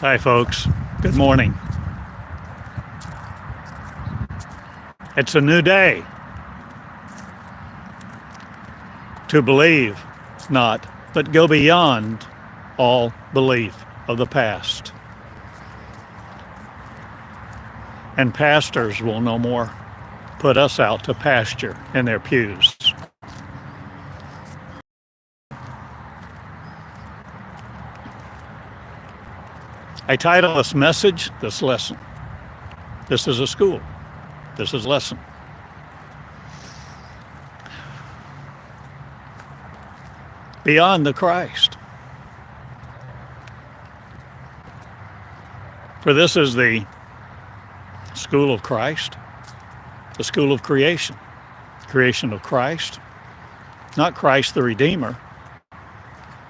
Hi, folks. Good morning. It's a new day to believe not, but go beyond all belief of the past. And pastors will no more put us out to pasture in their pews. I title this message, this lesson. This is a school. This is lesson. Beyond the Christ. For this is the school of Christ, the school of creation. Creation of Christ, not Christ the Redeemer,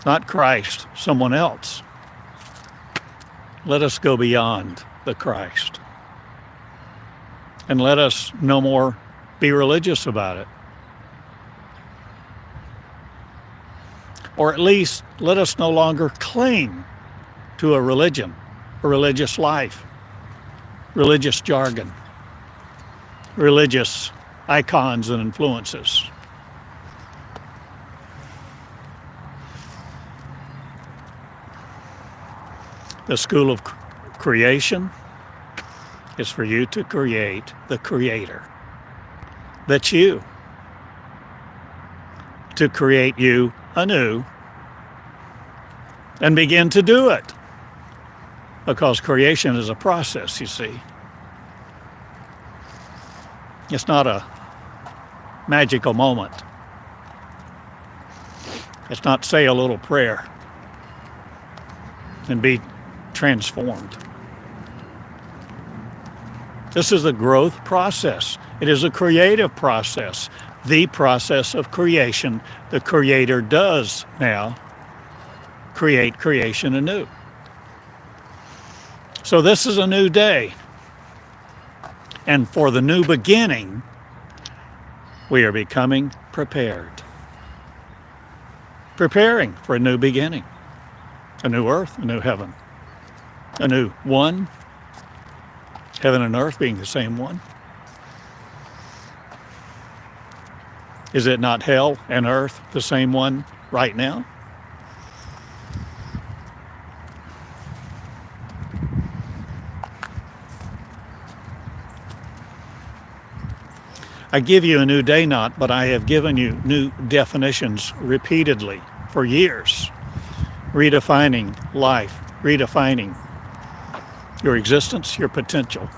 not Christ someone else. Let us go beyond the Christ. And let us no more be religious about it. Or at least let us no longer cling to a religion, a religious life, religious jargon, religious icons and influences. The school of creation is for you to create the Creator. That's you. To create you anew and begin to do it. Because creation is a process, you see. It's not a magical moment. It's not say a little prayer and be transformed. This is a growth process. It is a creative process. The process of creation. The Creator does now create creation anew. So this is a new day. And for the new beginning, we are becoming prepared. Preparing for a new beginning. A new earth, a new heaven. A new one. Heaven and earth being the same one. Is it not hell and earth the same one right now? I give you a new day not, but I have given you new definitions repeatedly for years. Redefining life, redefining your existence, your potential,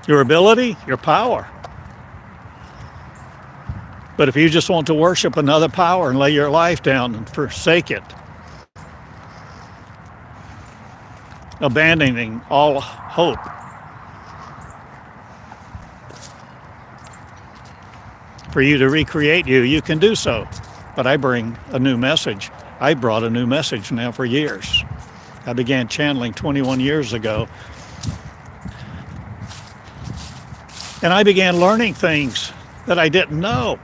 your ability, your power. But if you just want to worship another power and lay your life down and forsake it, abandoning all hope, for you to recreate you, you can do so. But I bring a new message. I brought a new message now for years. I began channeling 21 years ago. And I began learning things that I didn't know.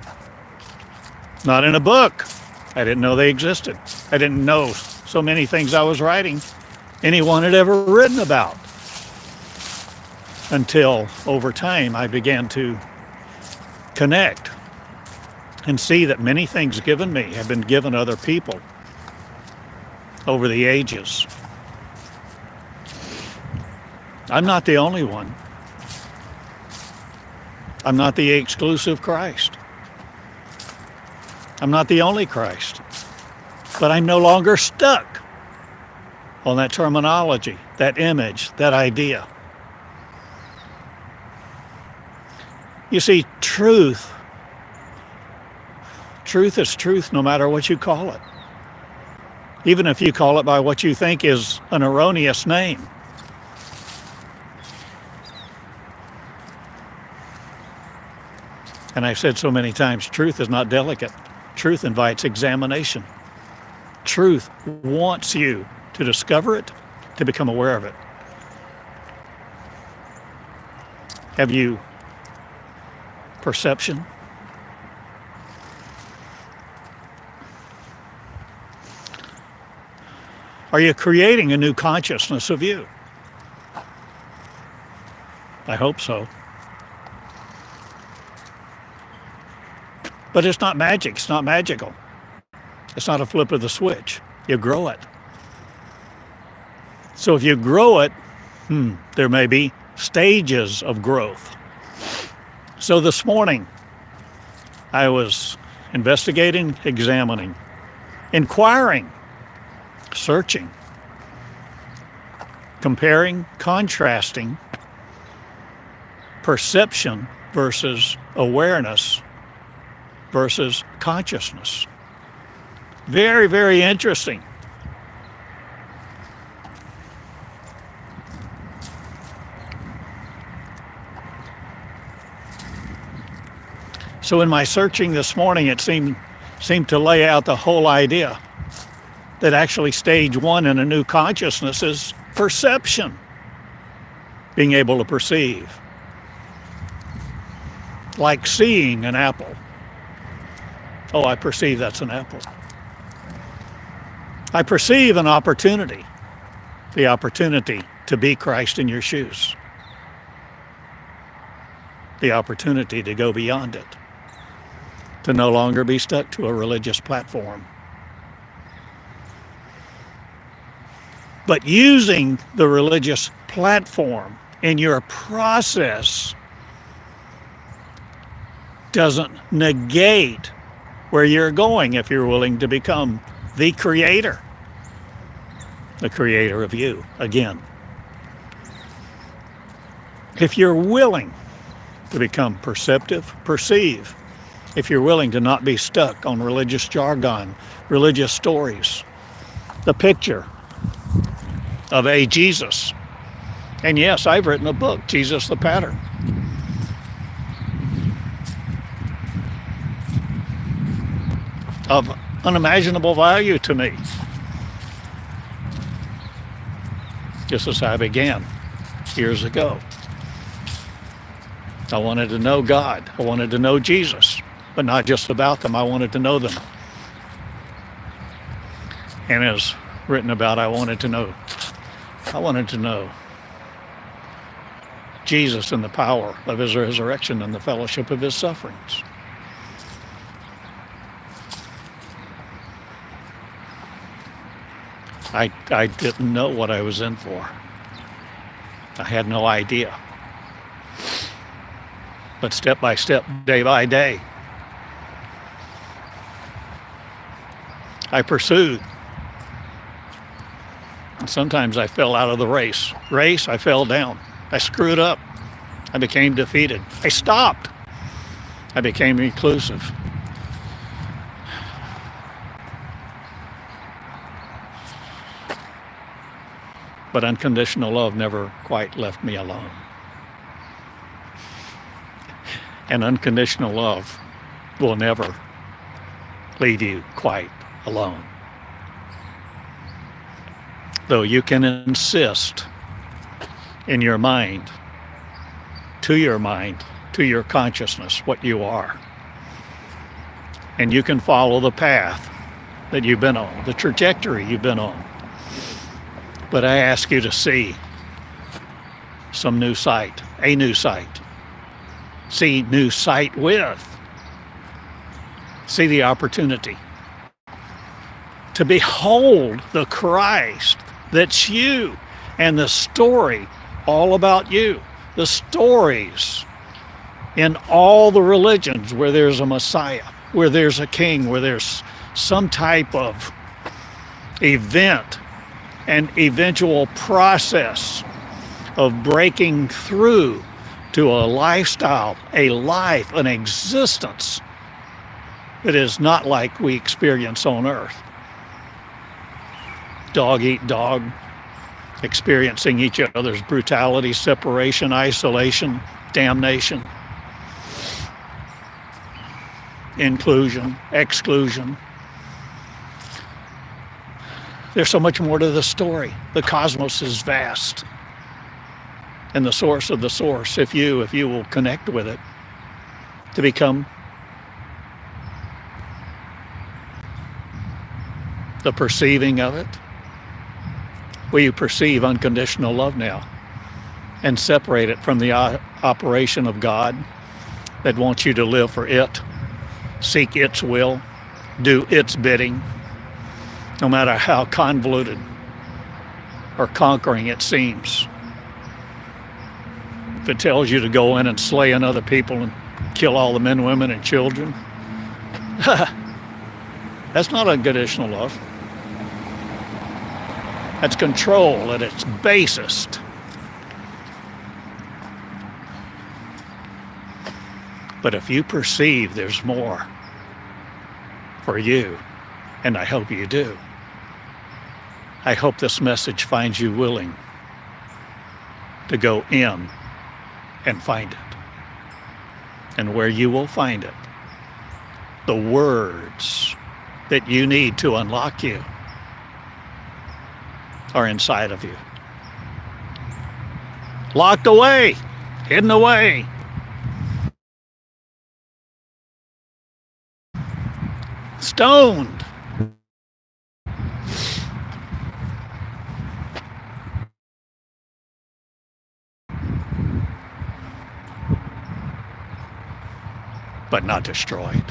Not in a book. I didn't know they existed. I didn't know so many things I was writing anyone had ever written about. Until over time I began to connect and see that many things given me have been given other people over the ages. I'm not the only one. I'm not the exclusive Christ. I'm not the only Christ. But I'm no longer stuck on that terminology, that image, that idea. You see, truth is truth no matter what you call it. Even if you call it by what you think is an erroneous name. And I've said so many times, truth is not delicate. Truth invites examination. Truth wants you to discover it, to become aware of it. Have you perception? Are you creating a new consciousness of you? I hope so. But it's not magic. It's not magical. It's not a flip of the switch. You grow it. So if you grow it, there may be stages of growth. So this morning, I was investigating, examining, inquiring, searching, comparing, contrasting perception versus awareness versus consciousness. Very, very interesting. So in my searching this morning, it seemed to lay out the whole idea that actually stage one in a new consciousness is perception, being able to perceive. Like seeing an apple. Oh, I perceive that's an apple. I perceive an opportunity, the opportunity to be Christ in your shoes, the opportunity to go beyond it, to no longer be stuck to a religious platform. But using the religious platform in your process doesn't negate where you're going if you're willing to become the creator of you again. If you're willing to become perceptive, perceive. If you're willing to not be stuck on religious jargon, religious stories, the picture of a Jesus. And yes, I've written a book, Jesus the Pattern. Of unimaginable value to me. Just as I began years ago. I wanted to know God. I wanted to know Jesus. But not just about them. I wanted to know them. And as written about, I wanted to know Jesus and the power of his resurrection and the fellowship of his sufferings. I didn't know what I was in for. I had no idea. But step by step, day by day, I pursued. And sometimes I fell out of the race. I fell down. I screwed up. I became defeated. I stopped. I became reclusive. But unconditional love never quite left me alone. And unconditional love will never leave you quite alone. Though you can insist in your mind, to your consciousness, what you are. And you can follow the path that you've been on, the trajectory you've been on. But I ask you to see some new sight, a new sight. See new sight with. See the opportunity to behold the Christ that's you and the story all about you. The stories in all the religions where there's a Messiah, where there's a king, where there's some type of event, an eventual process of breaking through to a lifestyle, a life, an existence that is not like we experience on earth. Dog eat dog, experiencing each other's brutality, separation, isolation, damnation, inclusion, exclusion. There's so much more to the story. The cosmos is vast. And the source of the source, if you will connect with it, to become the perceiving of it, Will you perceive unconditional love now and separate it from the operation of God that wants you to live for it, seek its will, do its bidding, no matter how convoluted or conquering it seems? If it tells you to go in and slay another people and kill all the men, women, and children, that's not unconditional love. That's control at its basest. But if you perceive there's more for you, and I hope you do, I hope this message finds you willing to go in and find it. And where you will find it, the words that you need to unlock you are inside of you. Locked away, hidden away. Stoned. But not destroyed.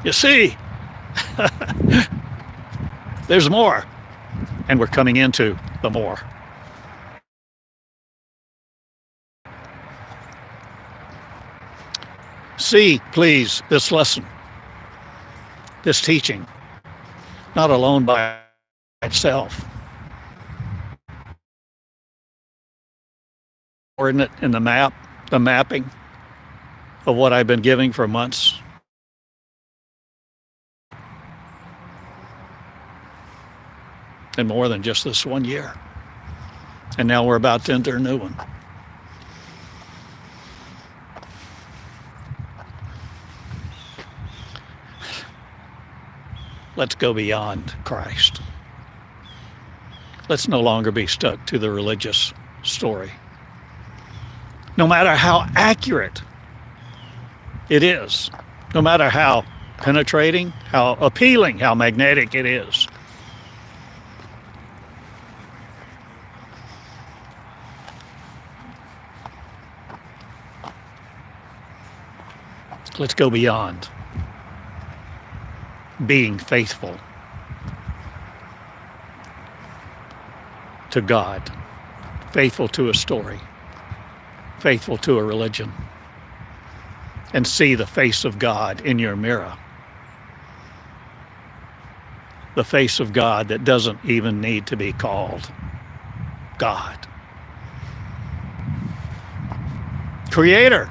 You see, there's more, and we're coming into the more. See, please, this lesson, this teaching, not alone by itself. Coordinate in the map, the mapping of what I've been giving for months. And more than just this 1 year. And now we're about to enter a new one. Let's go beyond Christ. Let's no longer be stuck to the religious story. No matter how accurate it is, no matter how penetrating, how appealing, how magnetic it is. Let's go beyond being faithful to God, faithful to a story, faithful to a religion, and see the face of God in your mirror. The face of God that doesn't even need to be called God. Creator.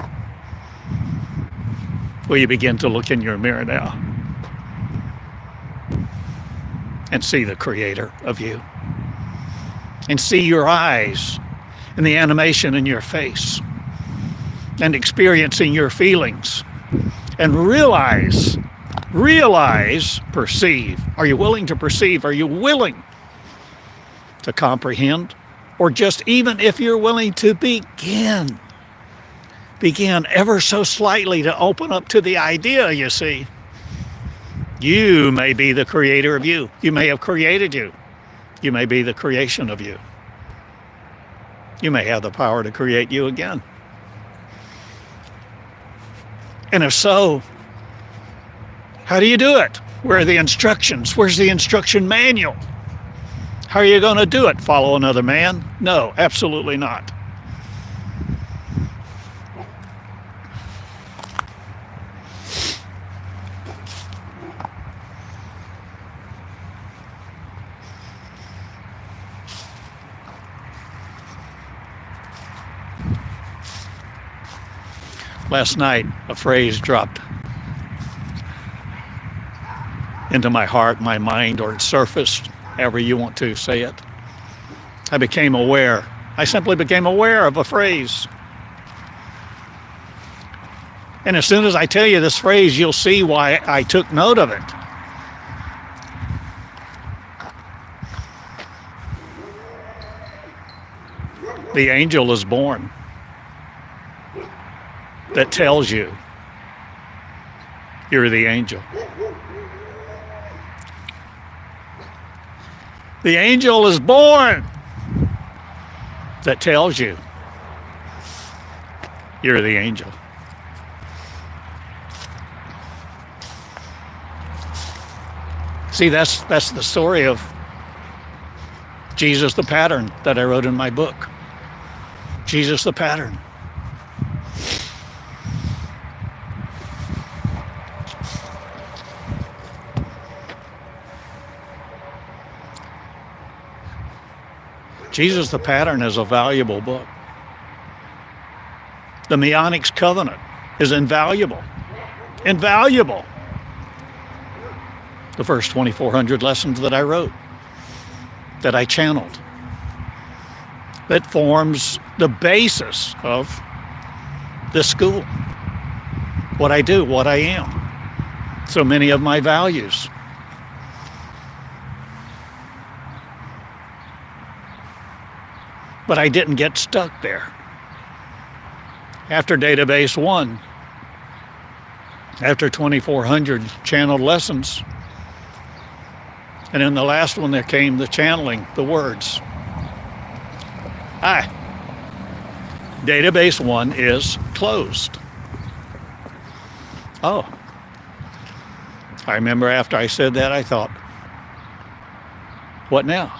Will you begin to look in your mirror now and see the Creator of you? And see your eyes and the animation in your face and experiencing your feelings and realize, perceive. Are you willing to perceive? Are you willing to comprehend? Or just even if you're willing to begin ever so slightly to open up to the idea, you see. You may be the creator of you. You may have created you. You may be the creation of you. You may have the power to create you again. And if so, how do you do it? Where are the instructions? Where's the instruction manual? How are you going to do it? Follow another man? No, absolutely not. Last night, a phrase dropped into my heart, my mind, or it surfaced, however you want to say it. I became aware. I simply became aware of a phrase. And as soon as I tell you this phrase, you'll see why I took note of it. The angel is born that tells you you're the angel. The angel is born that tells you you're the angel. See, that's the story of Jesus the pattern that I wrote in my book. Jesus the pattern. Jesus the pattern is a valuable book. The Messianic covenant is invaluable. Invaluable. The first 2,400 lessons that I wrote, that I channeled, that forms the basis of this school. What I do, what I am. So many of my values. But I didn't get stuck there. After Database 1, after 2,400 channeled lessons, and in the last one there came the channeling, the words. Database 1 is closed. Oh. I remember after I said that, I thought, what now?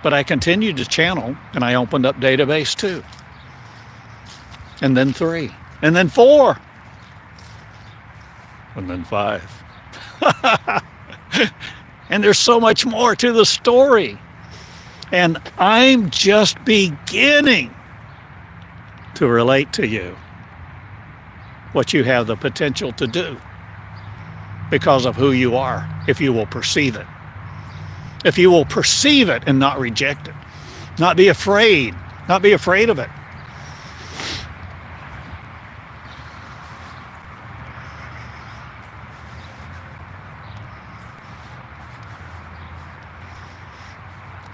But I continued to channel, and I opened up Database 2, and then 3, and then 4, and then 5. And there's so much more to the story. And I'm just beginning to relate to you what you have the potential to do because of who you are, if you will perceive it. If you will perceive it and not reject it. Not be afraid. Not be afraid of it.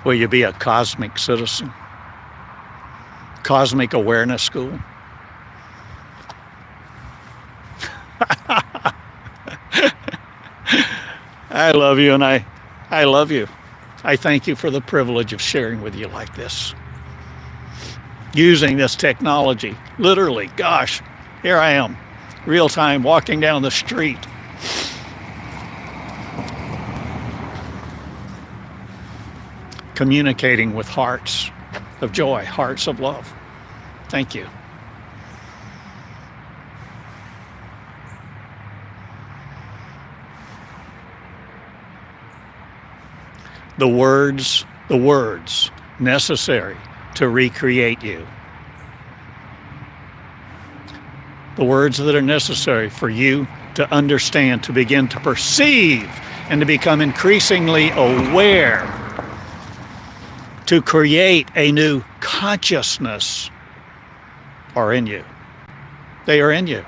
Will you be a cosmic citizen? Cosmic awareness school? I love you, and I love you. I thank you for the privilege of sharing with you like this. Using this technology. Literally, gosh, here I am, real time, walking down the street. Communicating with hearts of joy, hearts of love. Thank you. The words necessary to recreate you. The words that are necessary for you to understand, to begin to perceive, and to become increasingly aware, to create a new consciousness are in you. They are in you.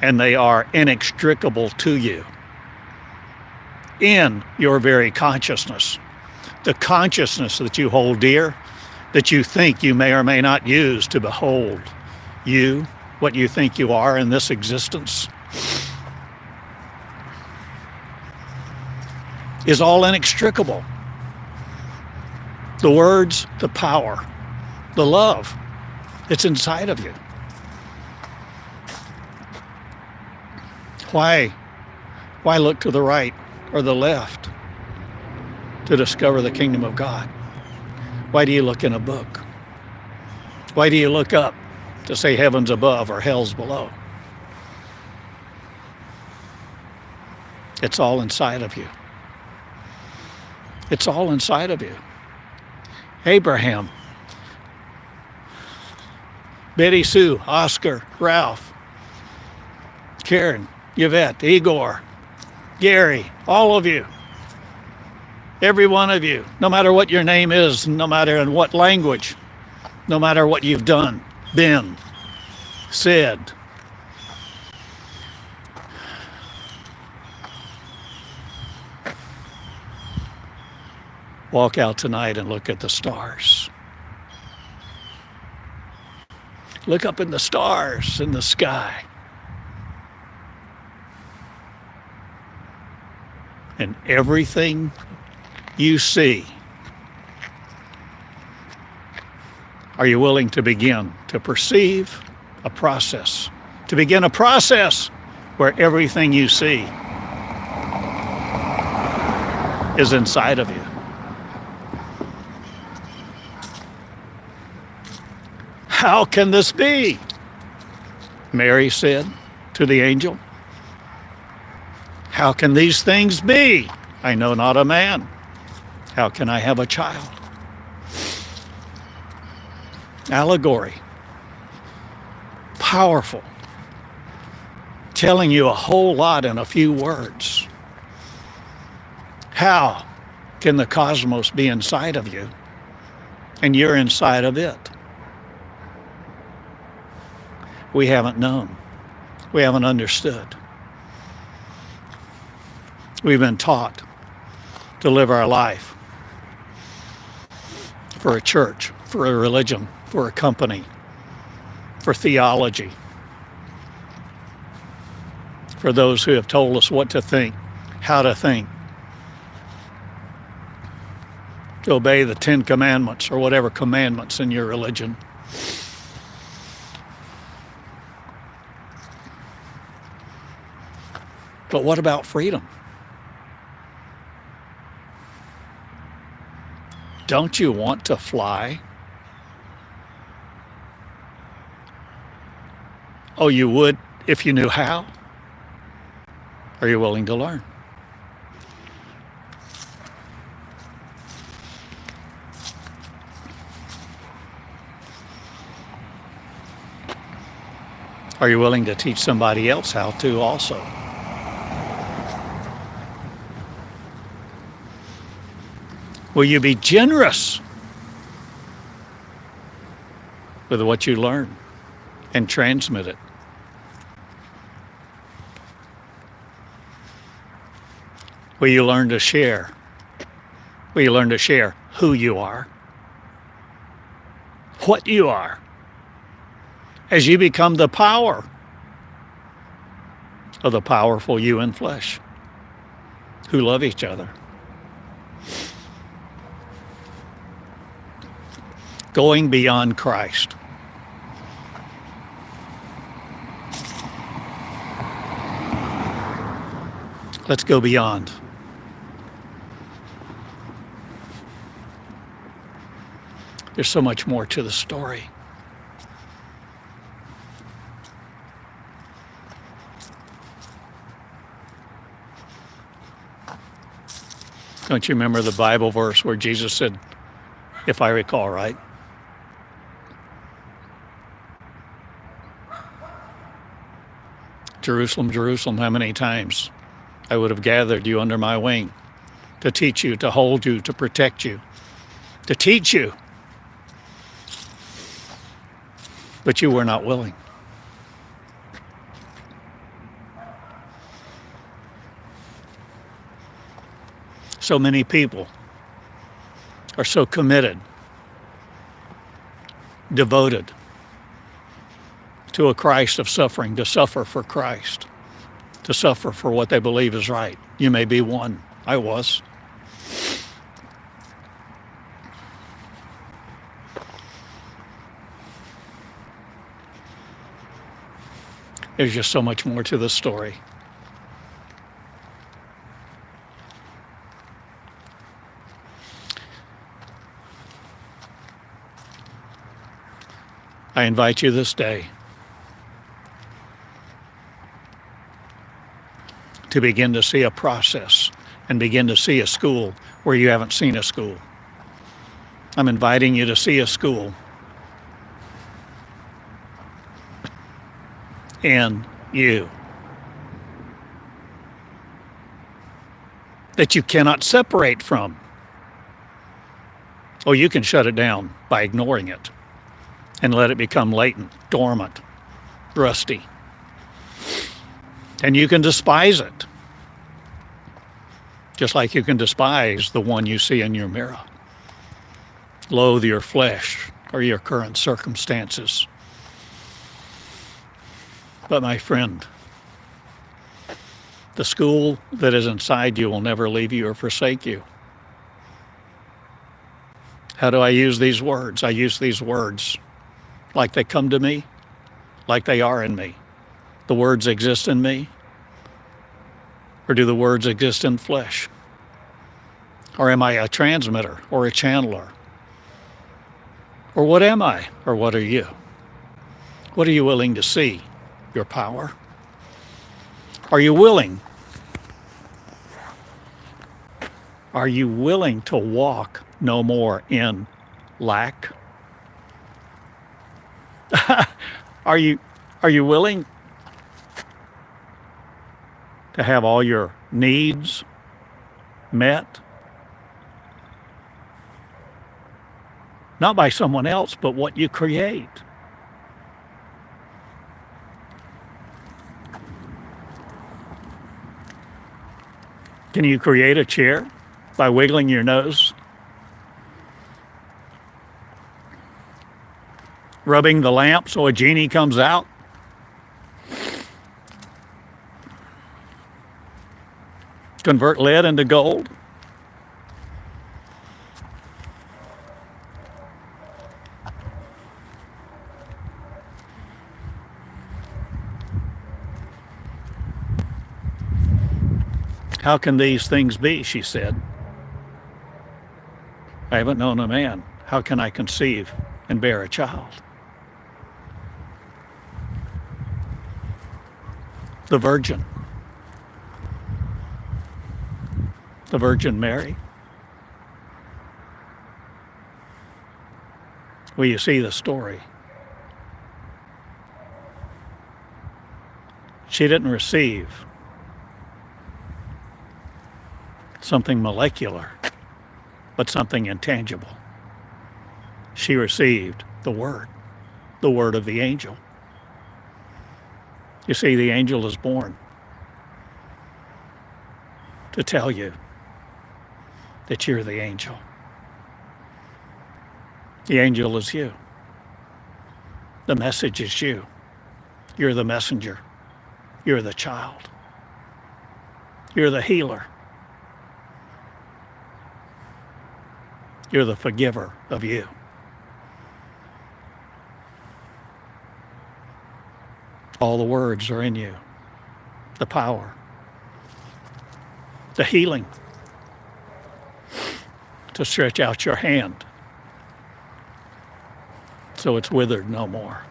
And they are inextricable to you. In your very consciousness. The consciousness that you hold dear, that you think you may or may not use to behold you, what you think you are in this existence, is all inextricable. The words, the power, the love, it's inside of you. Why look to the right or the left to discover the kingdom of God? Why do you look in a book? Why do you look up to say heaven's above or hell's below? It's all inside of you. It's all inside of you. Abraham, Betty Sue, Oscar, Ralph, Karen, Yvette, Igor, Gary, all of you, every one of you, no matter what your name is, no matter in what language, no matter what you've done, been, said, walk out tonight and look at the stars. Look up in the stars in the sky. And everything you see, are you willing to begin to perceive a process, to begin a process where everything you see is inside of you? How can this be? Mary said to the angel. How can these things be? I know not a man. How can I have a child? Allegory. Powerful. Telling you a whole lot in a few words. How can the cosmos be inside of you and you're inside of it? We haven't known. We haven't understood. We've been taught to live our life for a church, for a religion, for a company, for theology, for those who have told us what to think, how to think, to obey the 10 commandments or whatever commandments in your religion. But what about freedom? Don't you want to fly? Oh, you would if you knew how? Are you willing to learn? Are you willing to teach somebody else how to also? Will you be generous with what you learn and transmit it? Will you learn to share? Will you learn to share who you are? What you are? As you become the power of the powerful you in flesh who love each other. Going beyond Christ. Let's go beyond. There's so much more to the story. Don't you remember the Bible verse where Jesus said, if I recall right, Jerusalem, Jerusalem, how many times I would have gathered you under my wing to teach you, to hold you, to protect you, to teach you. But you were not willing. So many people are so committed, devoted to a Christ of suffering, to suffer for Christ, to suffer for what they believe is right. You may be one. I was. There's just so much more to the story. I invite you this day to begin to see a process and begin to see a school where you haven't seen a school. I'm inviting you to see a school in you that you cannot separate from. Oh, you can shut it down by ignoring it and let it become latent, dormant, rusty. And you can despise it, just like you can despise the one you see in your mirror. Loathe your flesh or your current circumstances. But my friend, The school that is inside you will never leave you or forsake you. How do I use these words? I use these words like they come to me, like they are in me. The words exist in me, or do the words exist in flesh? Or am I a transmitter or a channeler? Or what am I, or what are you? What are you willing to see? Your power? Are you willing? Are you willing to walk no more in lack? Are you willing to have all your needs met? Not by someone else, but what you create. Can you create a chair by wiggling your nose? Rubbing the lamp so a genie comes out? Convert lead into gold? How can these things be, she said. I haven't known a man. How can I conceive and bear a child? The Virgin Mary. Well, you see the story. She didn't receive something molecular, but something intangible. She received the word of the angel. You see, the angel is born to tell you that you're the angel. The angel is you. The message is you. You're the messenger. You're the child. You're the healer. You're the forgiver of you. All the words are in you. The power. The healing. To stretch out your hand so it's withered no more.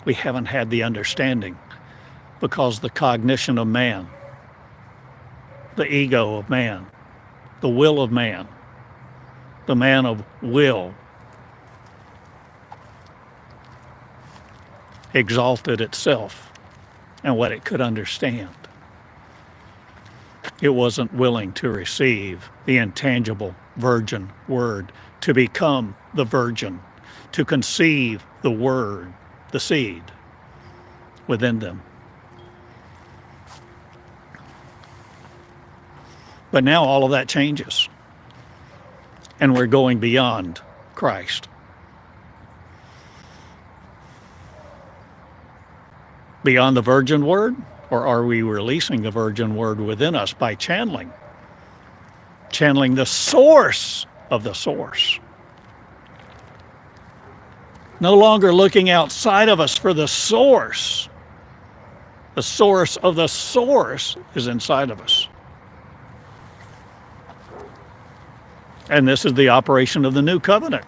We haven't had the understanding because the cognition of man, the ego of man, the will of man, the man of will, exalted itself and what it could understand. It wasn't willing to receive the intangible virgin word, to become the virgin, to conceive the word, the seed within them. But now all of that changes, and we're going beyond Christ. Beyond the virgin word, or are we releasing the virgin word within us by channeling the source of the source? No longer looking outside of us for the source. The source of the source is inside of us. And this is the operation of the new covenant,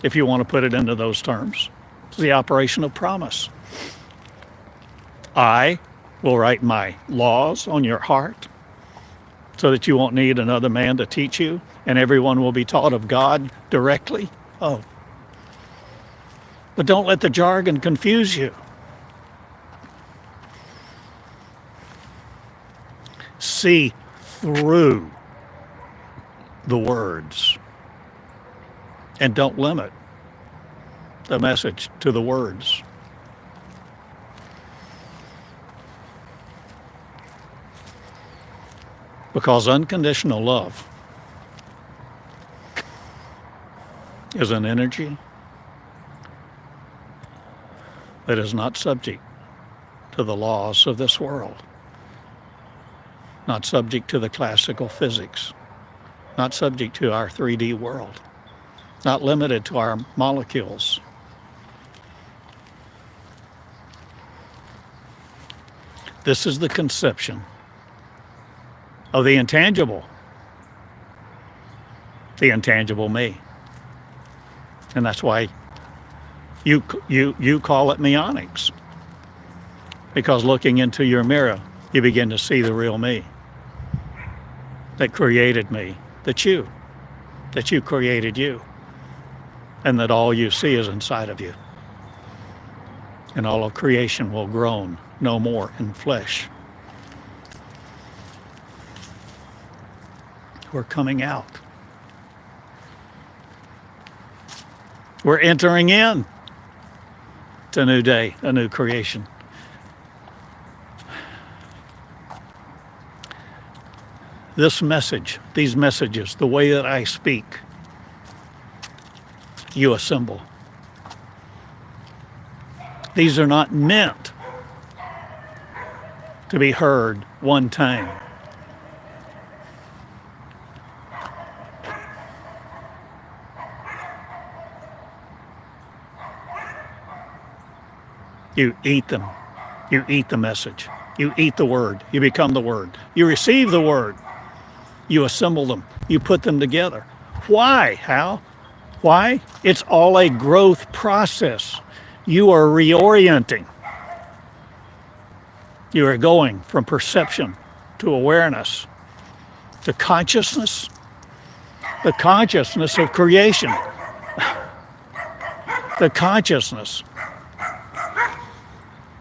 if you want to put it into those terms. It's the operation of promise. I will write my laws on your heart so that you won't need another man to teach you, and everyone will be taught of God directly. Oh. But don't let the jargon confuse you. See through the words, and don't limit the message to the words. Because unconditional love is an energy that is not subject to the laws of this world, not subject to the classical physics, not subject to our 3D world, not limited to our molecules. This is the conception of the intangible me. And that's why you call it meonics. Because looking into your mirror, you begin to see the real me that created me, that you created you, and that all you see is inside of you. And all of creation will groan no more in flesh. We're coming out. We're entering in to a new day, a new creation. This message, these messages, the way that I speak, you assemble. These are not meant to be heard one time. You eat them. You eat the message. You eat the word. You become the word. You receive the word. You assemble them. You put them together. Why? How? Why? It's all a growth process. You are reorienting. You are going from perception to awareness to consciousness, the consciousness of creation, the consciousness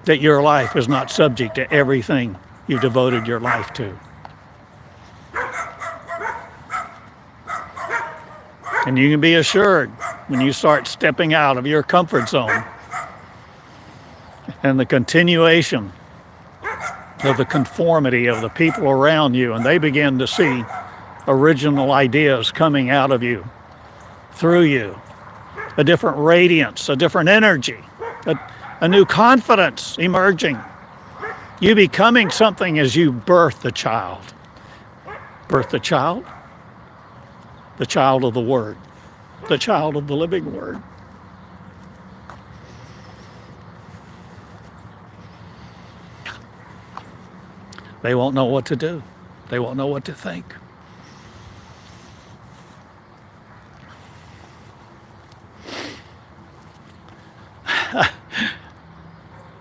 that your life is not subject to everything you devoted your life to. And you can be assured when you start stepping out of your comfort zone and the continuation of the conformity of the people around you, and they begin to see original ideas coming out of you, through you, a different radiance, a different energy, a new confidence emerging. You becoming something as you birth the child. Birth the child of the Word, the child of the living Word. They won't know what to do. They won't know what to think.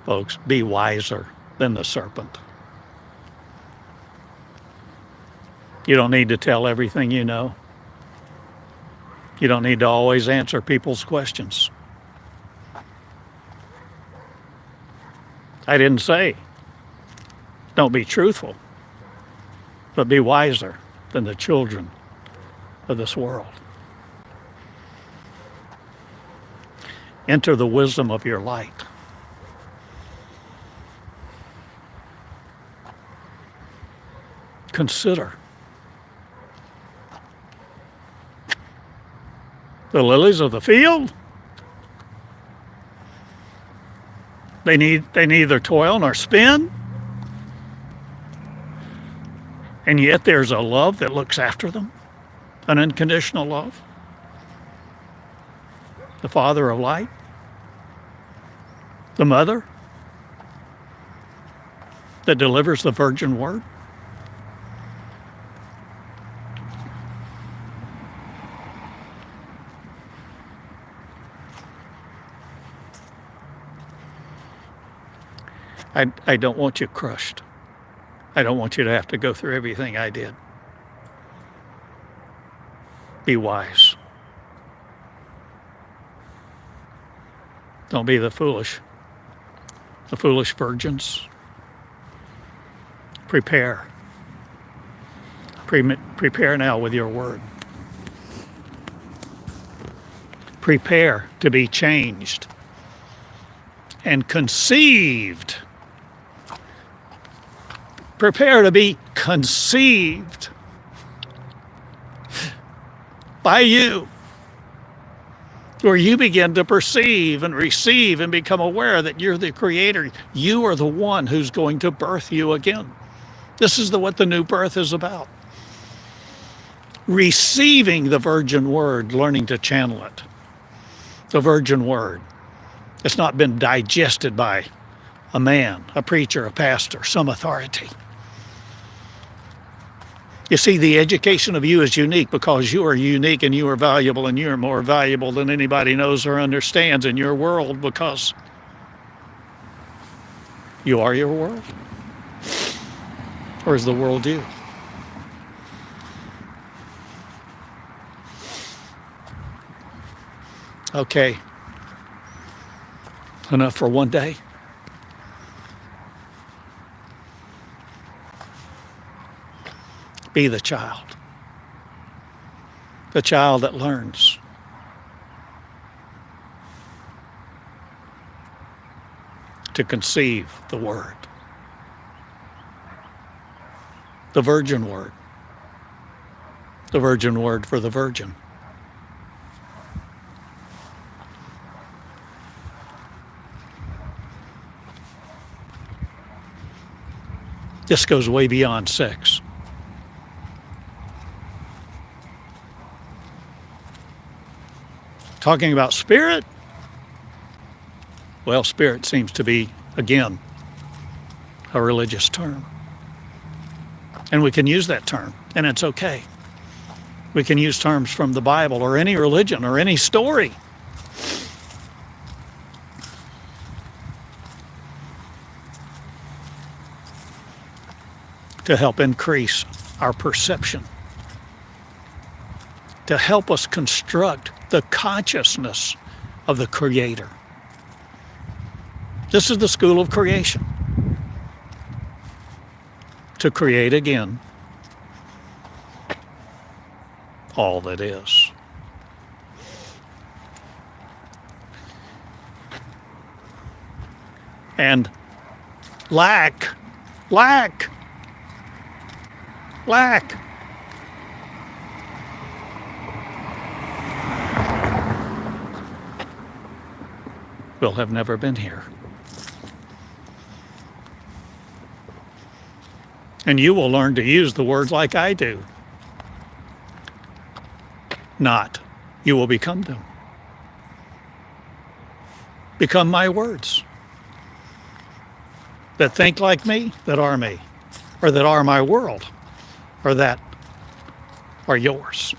Folks, be wiser than the serpent. You don't need to tell everything you know. You don't need to always answer people's questions. I didn't say don't be truthful, but be wiser than the children of this world. Enter the wisdom of your light. Consider the lilies of the field. They neither toil nor spin. And yet there's a love that looks after them, an unconditional love. The Father of light, the Mother that delivers the virgin word. I don't want you crushed. I don't want you to have to go through everything I did. Be wise. Don't be the foolish virgins. Prepare. Prepare now with your word. Prepare to be changed and conceived. Prepare to be conceived by you. where you begin to perceive and receive and become aware that you're the creator. You are the one who's going to birth you again. This is what the new birth is about. Receiving the virgin word, learning to channel it. The virgin word. It's not been digested by a man, a preacher, a pastor, some authority. You see, the education of you is unique because you are unique and you are valuable, and you are more valuable than anybody knows or understands in your world, because you are your world. Or is the world you? Okay. Enough for one day. Be the child that learns. To conceive the word. The virgin word. The virgin word for the virgin. This goes way beyond sex. Talking about spirit? Well, spirit seems to be, again, a religious term. And we can use that term, and it's okay. We can use terms from the Bible or any religion or any story. To help increase our perception. To help us construct the consciousness of the Creator. This is the school of creation. To create again all that is. And lack will have never been here. And you will learn to use the words like I do. Not, you will become them. Become my words. That think like me, that are me, or that are my world, or that are yours.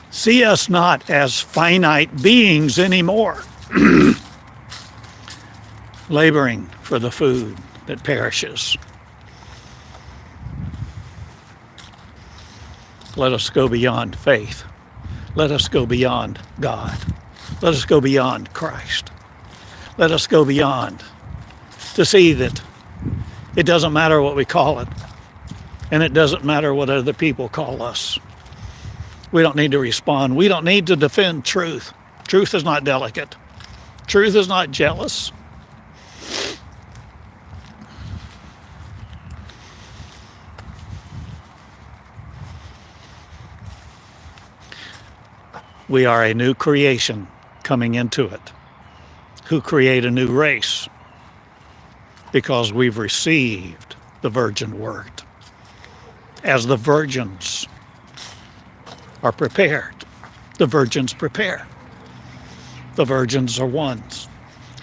See us not as finite beings anymore, laboring for the food that perishes. Let us go beyond faith. Let us go beyond God. Let us go beyond Christ. Let us go beyond to see that it doesn't matter what we call it, and it doesn't matter what other people call us. We don't need to respond. We don't need to defend truth. Truth is not delicate. Truth is not jealous. We are a new creation coming into it, who create a new race because we've received the virgin word. As the virgins are prepared, the virgins prepare. The virgins are ones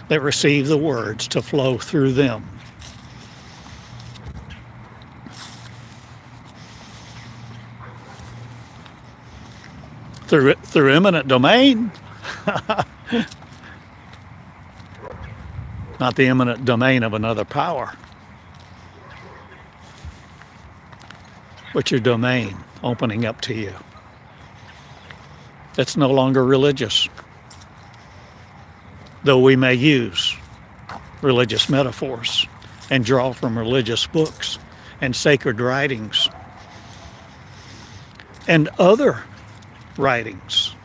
that receive the words to flow through them. Through eminent domain, not the eminent domain of another power, but your domain opening up to you. It's no longer religious, though we may use religious metaphors and draw from religious books and sacred writings and other writings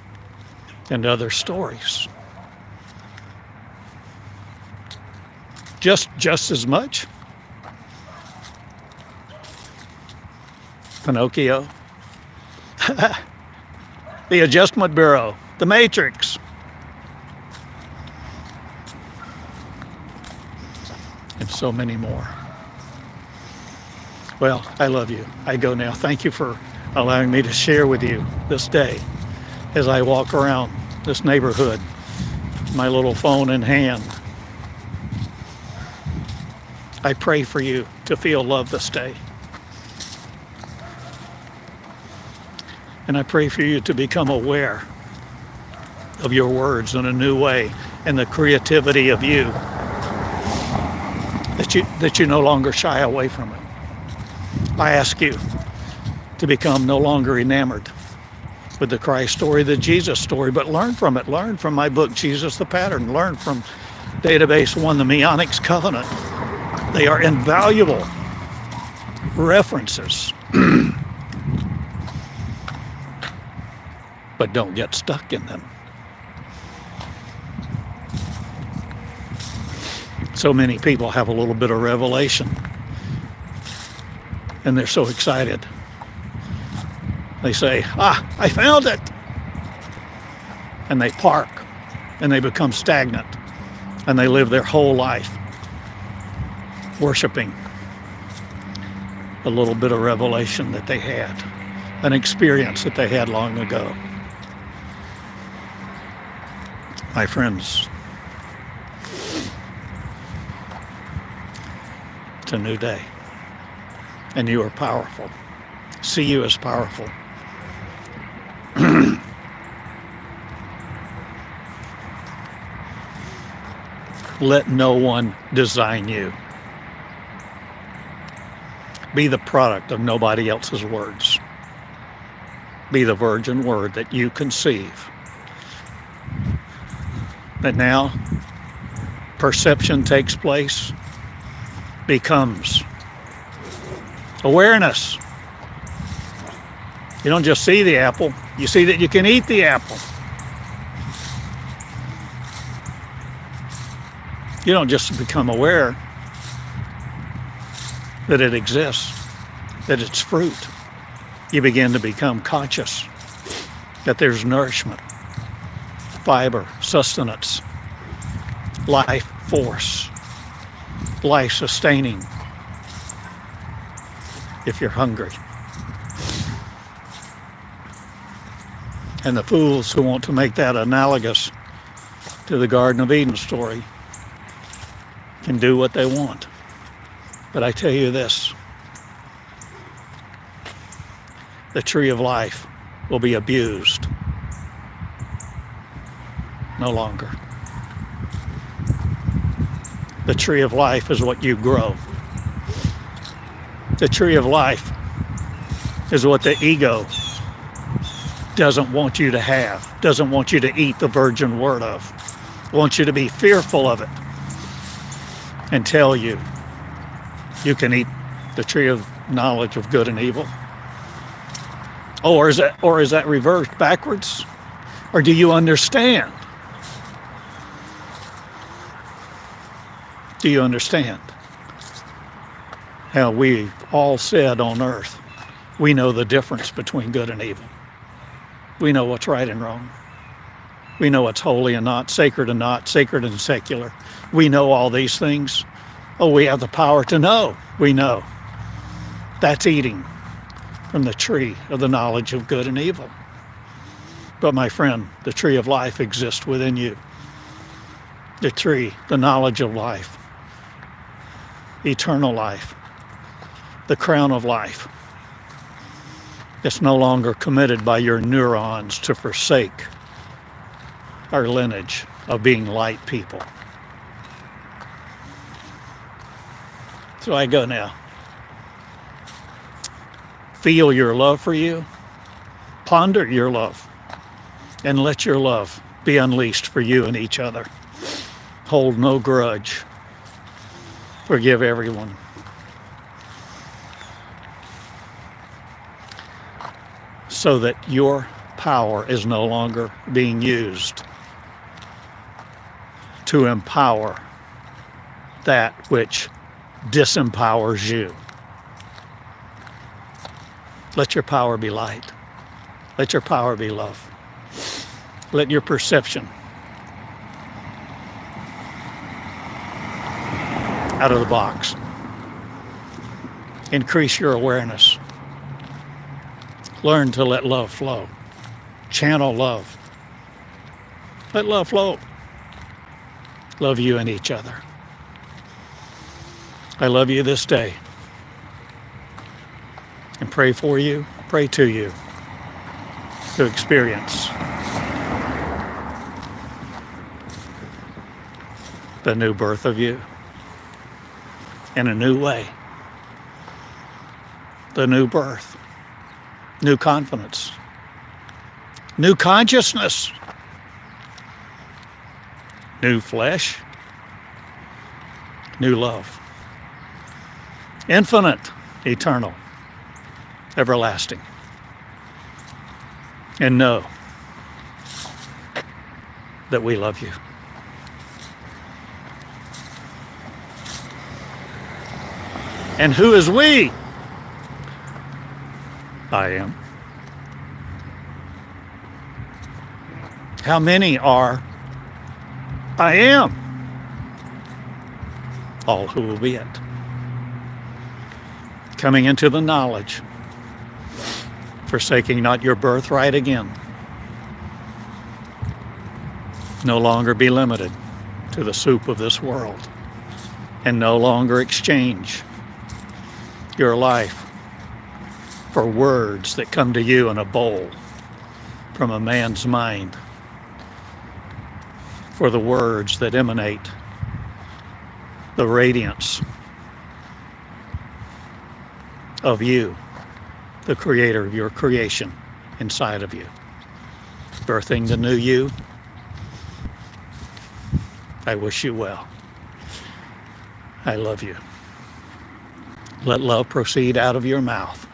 and other stories. Just as much. Pinocchio. The Adjustment Bureau. the Matrix. And so many more. Well, I love you. I go now. Thank you for allowing me to share with you this day as I walk around this neighborhood, my little phone in hand. I pray for you to feel love this day. And I pray for you to become aware of your words in a new way and the creativity of you, that you no longer shy away from it. I ask you to become no longer enamored with the Christ story, the Jesus story, but learn from it. Learn from my book, Jesus the Pattern. Learn from Database 1, the Meonics Covenant. They are invaluable references. But don't get stuck in them. So many people have a little bit of revelation, and they're so excited. They say, I found it. And they park, and they become stagnant, and they live their whole life worshiping a little bit of revelation that they had, an experience that they had long ago. My friends, it's a new day, and you are powerful. See you as powerful. Let no one design you. Be the product of nobody else's words. Be the virgin word that you conceive. That now perception takes place, becomes awareness. You don't just see the apple, you see that you can eat the apple. You don't just become aware that it exists, that it's fruit. You begin to become conscious that there's nourishment, fiber, sustenance, life force, life sustaining if you're hungry. And the fools who want to make that analogous to the Garden of Eden story can do what they want. But I tell you this, the tree of life will be abused. No longer. The tree of life is what you grow. The tree of life is what the ego doesn't want you to have, doesn't want you to eat the virgin word of, wants you to be fearful of it and tell you you can eat the tree of knowledge of good and evil. Oh, or is that reversed backwards? Or do you understand? Do you understand how we all said on earth, we know the difference between good and evil. We know what's right and wrong. We know what's holy and not, sacred and not, sacred and secular. We know all these things. Oh, we have the power to know. We know. That's eating from the tree of the knowledge of good and evil. But my friend, the tree of life exists within you. The tree, the knowledge of life, eternal life, the crown of life. It's no longer committed by your neurons to forsake our lineage of being light people. So I go now. Feel your love for you. Ponder your love. And let your love be unleashed for you and each other. Hold no grudge. Forgive everyone. So that your power is no longer being used to empower that which disempowers you. Let your power be light. Let your power be love. Let your perception out of the box. Increase your awareness. Learn to let love flow. Channel love. Let love flow. Love you and each other. I love you this day. And pray for you, pray to you, to experience the new birth of you in a new way. The new birth, new confidence, new consciousness, new flesh, new love, infinite, eternal, everlasting. And know that we love you. And who is we? I am. How many are I am? All who will be it. Coming into the knowledge, forsaking not your birthright again. No longer be limited to the soup of this world, and no longer exchange your life for words that come to you in a bowl from a man's mind, for the words that emanate the radiance of you, the creator of your creation inside of you, birthing the new you. I wish you well. I love you. Let love proceed out of your mouth.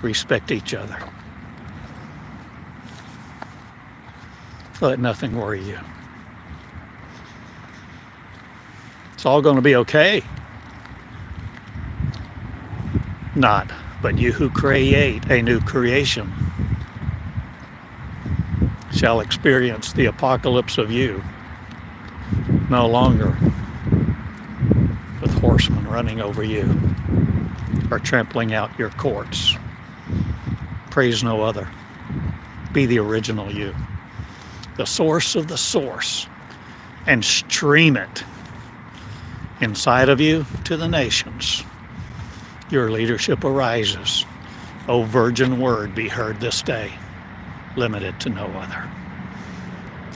Respect each other. Let nothing worry you. It's all going to be okay. Not, but you who create a new creation shall experience the apocalypse of you, no longer with horsemen running over you or trampling out your courts. Praise no other. Be the original you, the source of the source, and stream it inside of you to the nations. Your leadership arises. O virgin word, be heard this day, limited to no other.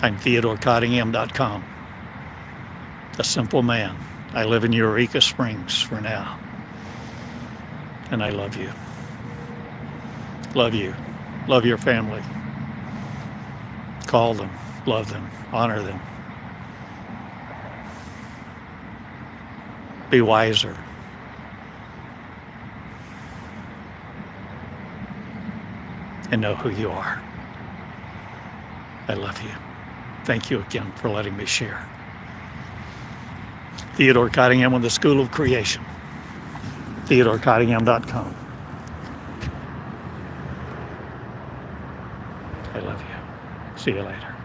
I'm TheodoreCottingham.com. A simple man. I live in Eureka Springs for now. And I love you. Love you. Love your family. Call them. Love them. Honor them. Be wiser. And know who you are. I love you. Thank you again for letting me share. Theodore Cottingham with the School of Creation. TheodoreCottingham.com. I love you. See you later.